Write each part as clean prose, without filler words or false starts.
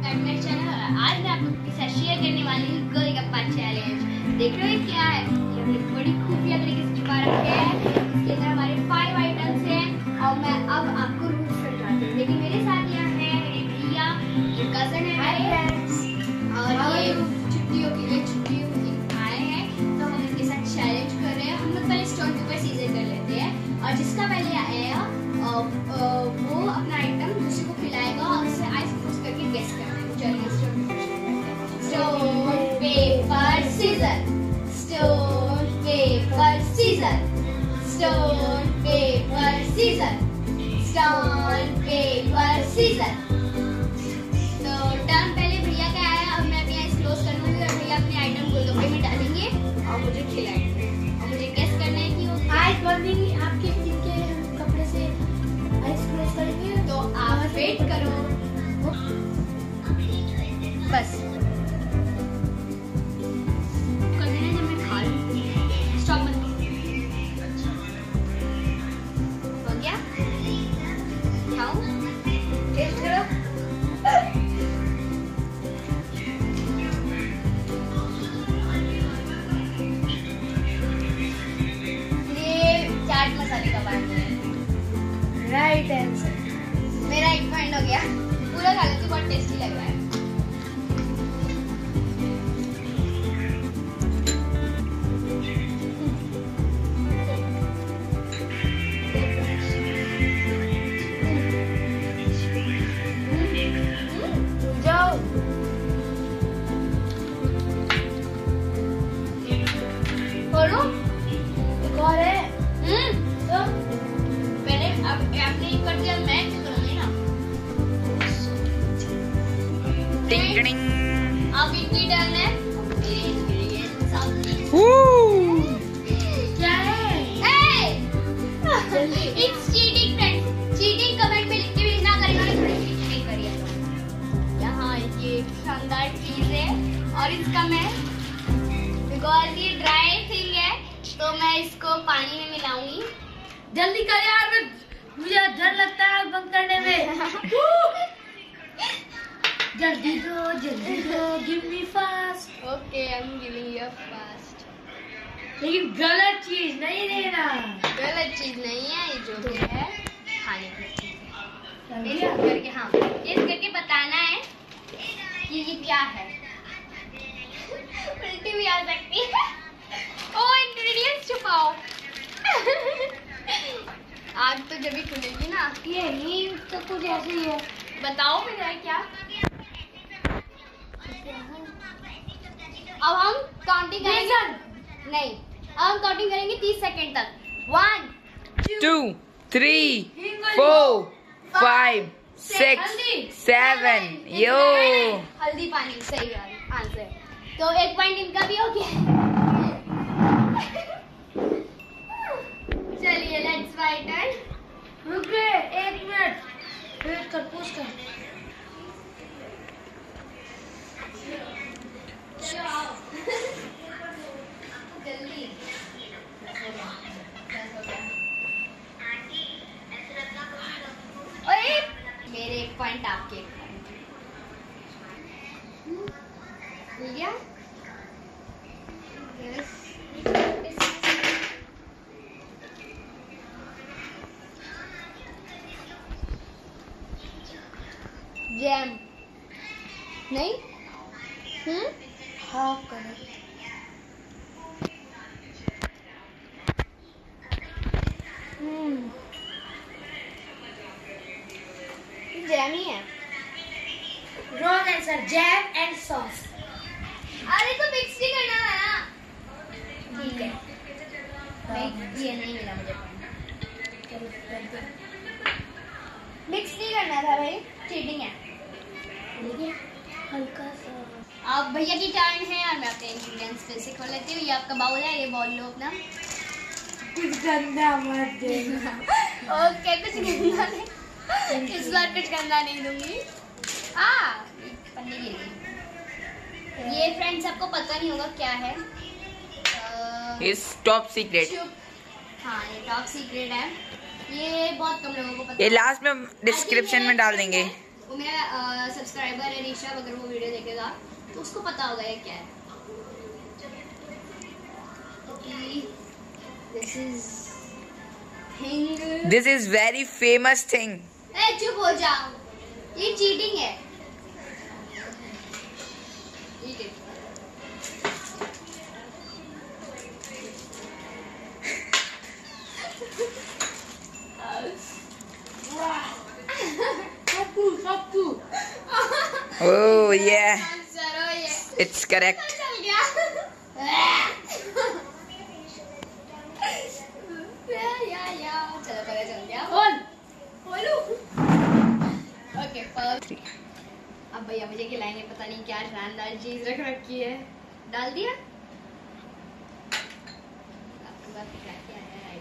मेरे चैनल। आज मैं आप लोगों के साथ शेयर करने वाली हूँ गोलगप्पा चैलेंज। देख रहे हो क्या है, ये बड़ी खुफिया तरीके से छुपा रखे हैं। इसके अंदर हमारे 5 आइटम्स हैं और मैं अब आपको रूल्स समझाती हूँ। लेकिन मेरे साथ यहाँ है मेरे भैया जो कजन है और ये छुट्टियों के लिए आए हैं, तो हम उनके साथ चैलेंज कर रहे हैं। हम लोग पहले स्टोन पेपर सीजर कर लेते हैं और जिसका पहले आएगा वो अपना आइटम दूसरे को खिलाएगा और उससे आइस क्लोज करके गेस करना है। चलिए stone paper scissor, stone paper scissor, stone paper scissor, stone paper scissor. तो टर्न पहले भैया का आया, अब मैं अपनी आइस क्लोज करूंगी और भैया अपने आइटम गोलगप्पे में डालेंगे और मुझे खिलाएंगे और मुझे गेस करना है कि वो आइस बंदी आपके कपड़े से आइस क्लोज करेंगे। तो आप वेट करो बस। करना है जब मैं खा लूं। स्टॉप मत हो गया, खाओ, टेस्ट करो। ये चाट मसाले का पानी है। Right answer. मेरा 1 पॉइंट हो गया। पूरा खा लेती, बहुत टेस्टी लग रहा है। जाओ बोलो। एक और है। तो पहले आपने एक कर दिया, मैं करूंगी ना। टिंग टिंग। अब इनकी टर्न है। क्या है? It's cheating friends। Cheating comment में लिख के भेजना अगर इन्होंने थोड़ी सी चीटिंग करी है तो। यहाँ ये एक शानदार चीज है और इसका मैं बिकॉज ये ड्राई थिंग है तो मैं इसको पानी में मिलाऊंगी। जल्दी कर यार, मुझे डर लगता है बंद करने में। जल्दी दो, give me fast. Okay, I am giving you fast. लेकिन गलत चीज नहीं देना। गलत चीज नहीं है, ये जो भी है खाने की चीज है। टेस्ट करके, हाँ टेस्ट करके बताना है कि ये क्या है। उल्टी भी आ सकती है। ओ इंग्रेडिएंट्स छुपाओ। आग तो जब भी खुलेगी ना। ये हींग तो कुछ ऐसे ही है। बताओ फिर है क्या। अब हम काउंटिंग करेंगे। नहीं, अब हम काउंटिंग करेंगे 30 सेकंड तक। 1 2 3 4 5 6 7 यो। हल्दी पानी सही आंसर। तो 1 पॉइंट इनका भी हो गया। चलिए लेट्स माय टर्न। रुके 1 मिनट, वेट कर, पूछ कर। जल्दी। ओए मेरे 1 पॉइंट, आपके 1 पॉइंट। मिल गया। यस। जैम नहीं। हाँ करेक्ट। जैम ही है। Wrong answer, jam and sauce. अरे तो मिक्स ही करना था ना। ठीक है, नहीं ये नहीं मिला मुझे। मिक्स नहीं करना था भाई, चीटिंग है। हल्का सा। अब भैया की टर्न है और मैं अपने इंग्रेडिएंट्स फिर से खोल लेती हूँ। ये आपका बाउल है, ये बाउल लो अपना। कुछ गंदा मत देना। ओके, कुछ गंदा नहीं, इस बार कुछ गंदा नहीं दूंगी। पन्नी गिर गई। ये फ्रेंड्स आपको पता नहीं होगा क्या है। इस टॉप सीक्रेट। हाँ ये टॉप सीक्रेट है। ये बहुत कम लोगों को पता ये लास्ट में डिस्क्रिप्शन में डाल देंगे। वो मेरा सब्सक्राइबर है ऋषभ, अगर वो वीडियो देखेगा तो उसको पता होगा ये क्या है। This is very famous thing. ए चुप हो जाओ, ये चीटिंग है। Oh yeah, it's correct. Okay अब भैया मुझे खिलाएंगे, पता नहीं क्या शानदार चीज रख रखी है। डाल दिया आपके पास क्या क्या है?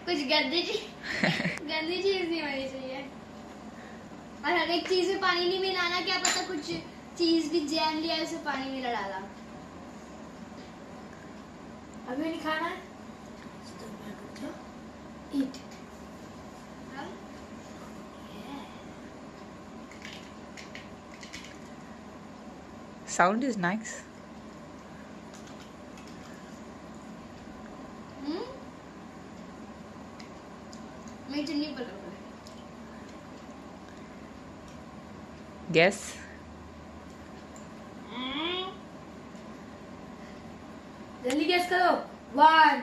कुछ गंदी चीज नहीं होनी चाहिए। और हर एक चीज में पानी नहीं मिलाना, क्या पता कुछ चीज भी जैम लिया उसे पानी मिला डाला। अभी नहीं खाना है। Eat. Sound is nice. मैं चुन्नी पर Guess. जल्दी गेस करो। 1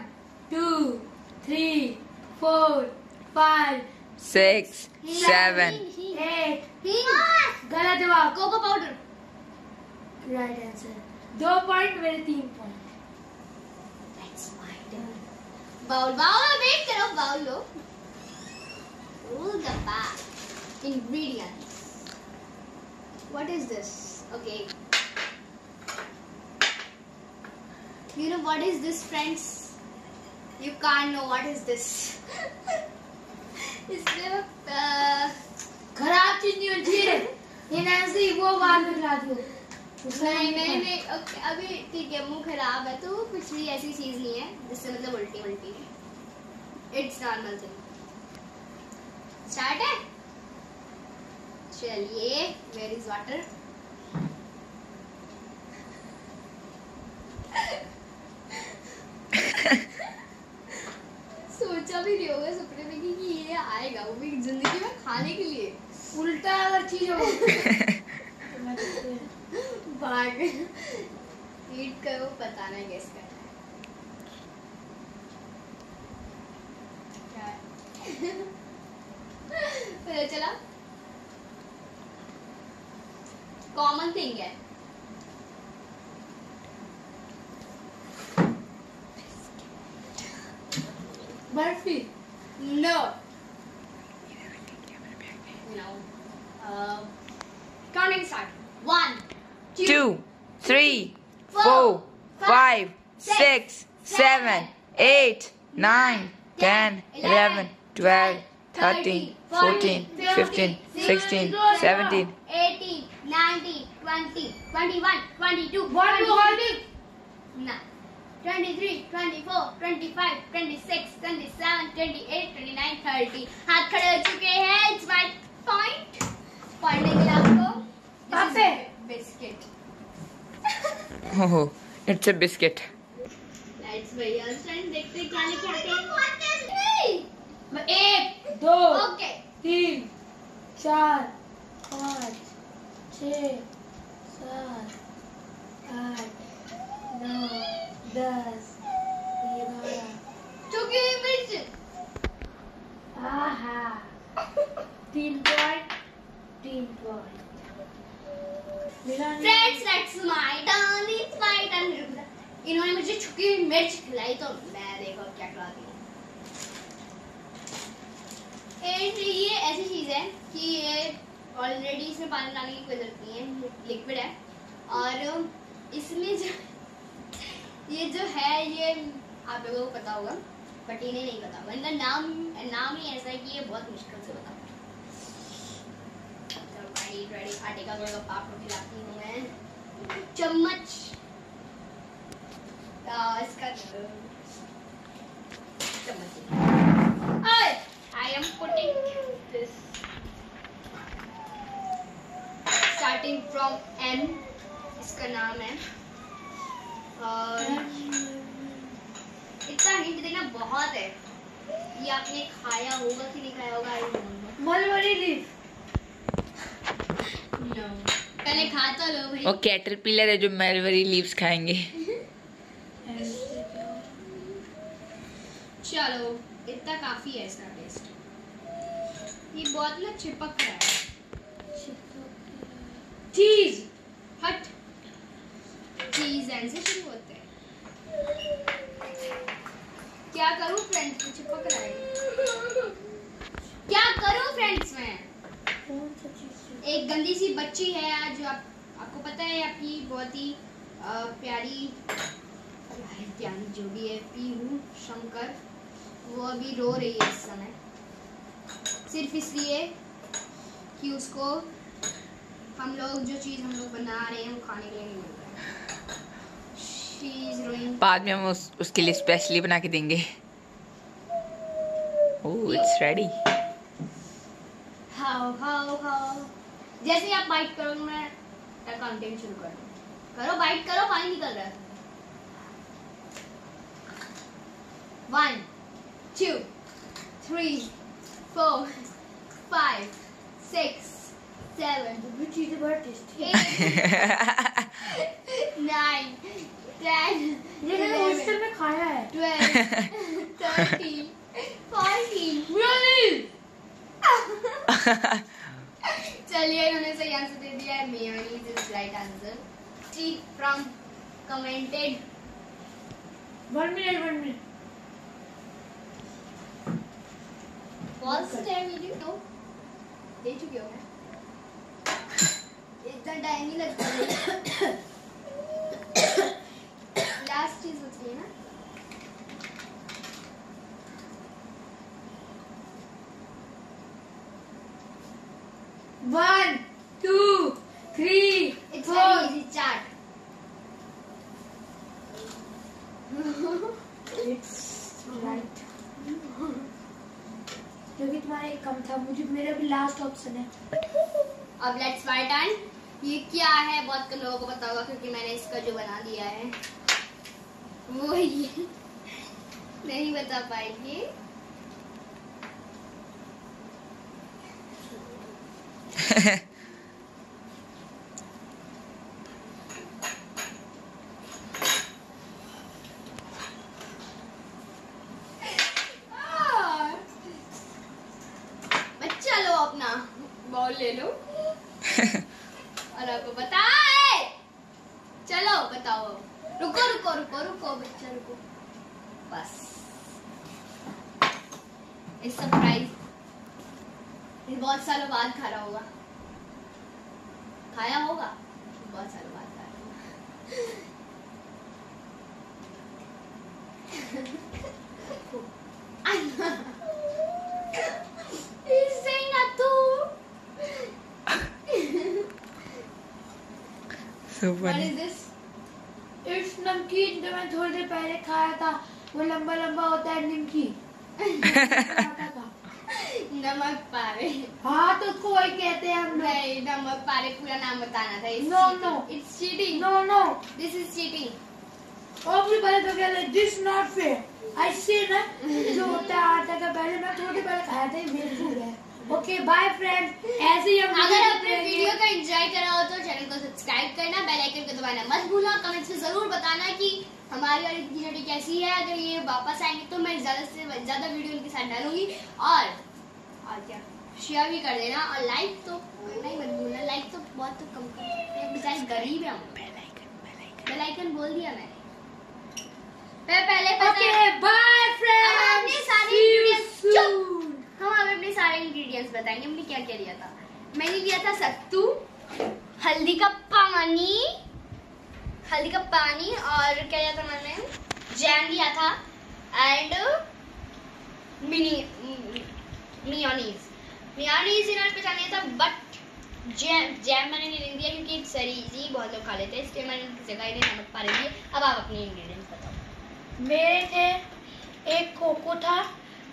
2 3 4 5 6 7 8। हिंग, गलत जवाब। Cocoa powder. Right answer. 2 point, मेरे 3 point. That's my turn. Bowl wait करो, बाउल लो। Golgappa ingredients. What is this? Okay. You know what is this, friends? You can't know what is this. इसमें खराब चीज नहीं होती है। ये ऐसे ही वो बाल में खिला दो। नहीं ओके, अभी ठीक है, मुंह खराब है तो कुछ भी ऐसी चीज नहीं है जिससे मतलब उल्टी। It's normal thing. स्टार्ट है, चलिए। Where is water? सोचा भी नहीं होगा सपने में कि ये आएगा, वो भी जिंदगी में खाने के लिए। उल्टा अगर चीज हो भाग हीट करो, बताना है गेस करना है। पता चला कॉमन थिंग है। Barfi. No counting start. 1 2 3 4 5 6 7 8 9 10 11 12 13 14 15 16 17 18 19 20 21 22 What you holding? ना 23 24 25 26 27 28 29 30। हाथ खड़े हो चुके हैं। It's my point. पढ़ने के लिए आपको biscuit. Oh, it's a biscuit. Lights भैया फ्रेंड देखते हैं क्या लेके आते हैं। 1 2 ओके 3 4 5 6 7 8 9 10 11। चुकी हुई मिर्च। आहा 3 point 3 point. Friends that's my turn. It's my turn. इन्होंने मुझे छुकी हुई मिर्च खिलाई तो मैं देखो क्या खिलाती हूँ। एंड ये ऐसी चीज है कि ये ऑलरेडी इसमें पानी डालने की कोई जरूरत नहीं है, लिक्विड है। और इसमें जो ये जो है ये आप लोगों को पता होगा, बट इन्हें नहीं पता होगा। इनका नाम ही ऐसा है कि ये बहुत मुश्किल से पता। रेडी आटे का गोलगप्पा आपको खिलाती हूँ मैं। चम्मच इसका चम्मच। am putting this starting from M, इसका नाम है। और इतना हिंट देना बहुत है। ये आपने खाया होगा कि नहीं खाया होगा? Mulberry leaf. नो, पहले खा तो लो भाई। वो कैटरपिलर है जो मलबरी लीव्स खाएंगे। चलो, इतना काफी है इसका टेस्ट। ये बहुत ना चिपक रहा है। चीज। हट, चीज एंड से शुरू होते हैं। क्या करूं फ्रेंड्स, चिपक रहा है। क्या करूं फ्रेंड्स मैं? एक गंदी सी बच्ची है जो आपको पता है, आपकी बहुत ही प्यारी जो भी है पीहू शंकर, वो अभी रो रही है इस समय, सिर्फ इसलिए कि उसको हम लोग जो चीज हम लोग बना रहे हैं वो खाने के लिए नहीं मिल रहा है। She is ruined. बाद में हम उसके लिए स्पेशली बना के देंगे। ओह, इट्स रेडी। हाउ जैसे ही आप बाइट करो मैं काउंटिंग शुरू कर दूं। करो, बाइट करो, पानी निकल रहा है। 1 2 3 4 5 6 7 चीजें बहुत टेस्टी। 9 10 ये मैंने उस समय खाया है। 12 13 14 चलिए, इन्होंने सही आंसर दे दिया है। Mayonnaise is right answer. T from commented 1 minute. First time video तो दे चुके हो मैं। इतना टाइम नहीं लगता। लास्ट चीज होती है ना। One, 2, 3, It's 4. very easy chart. It's right. क्योंकि तुम्हारा एक कम था, मेरा भी लास्ट ऑप्शन है। अब लेट्स फाइट एंड ये क्या है बहुत कम लोगों को पता होगा क्योंकि मैंने इसका जो बना दिया है वो ये नहीं बता पाएंगे। बच्चा लो अपना बॉल ले लो और आपको बताए। चलो बताओ। रुको रुको रुको रुको बच्चा रुको। बस इस सरप्राइज बहुत सालों बाद खा रहा होगा। खाया होगा बहुत सालों बाद खा रहा होगा। He's saying Atu. So What funny. is this? It's नमकीन जो मैं थोड़ी देर पहले खाया था, वो लंबा लंबा होता है निमकी। नमक पारे। हाँ तो उसको वही कहते हैं हम लोग। नहीं, नमक पारे पूरा नाम बताना था। No, no. It's cheating. No. This is cheating. Everybody तो कहते हैं this not fair. ऐसे ना जो होता है आटा का, पहले मैं थोड़ी देर पहले खाया था, ये बेवकूफ है। ओके बाय फ्रेंड्स, ऐसे ही हम अगर आपने वीडियो को एंजॉय करा हो तो चैनल को सब्सक्राइब करना, बेल आइकन को दबाना मत भूलना। कमेंट्स में जरूर बताना कि हमारी और इनकी जोड़ी कैसी है। अगर ये वापस आएंगे तो मैं ज्यादा से ज्यादा वीडियो इनके साथ डालूंगी। और क्या, शेयर भी कर देना और लाइक तो करना ही मत भूलना। लाइक तो बहुत तो कम कर सकते हैं, बेचारे गरीब है हम। बेल आइकन बोल दिया मैंने पहले। ओके बाय फ्रेंड्स, हम अपने सारे इंग्रेडिएंट्स बताएंगे। हमने क्या क्या लिया था। मैंने लिया था सत्तू, हल्दी का पानी और क्या लिया था मैंने, जैम लिया था एंड मेयोनीज इन्होंने पहचान लिया था। बट जैम मैंने नहीं दिया क्योंकि इट्स वेरी इजी, बहुत लोग खा लेते हैं, इसलिए मैंने उनकी जगह इन्हें नमक पा दिए। अब आप अपने इंग्रेडिएंट्स बताओ। मेरे थे एक कोको था,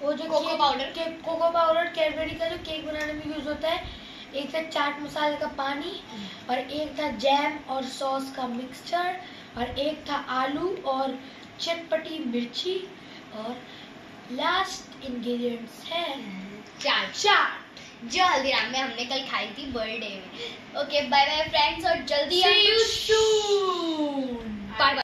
वो जो cocoa powder, cocoa powder Cadbury का जो केक बनाने में यूज होता है, एक था चाट मसाले का पानी, और एक था जैम और सॉस का मिक्सचर, और एक था आलू और चटपटी मिर्ची, और लास्ट इंग्रेडिएंट्स है चाट जो हल्दीराम में हमने कल खाई थी बर्थडे में। ओके बाय बाय फ्रेंड्स, और जल्दी See you soon. बाय।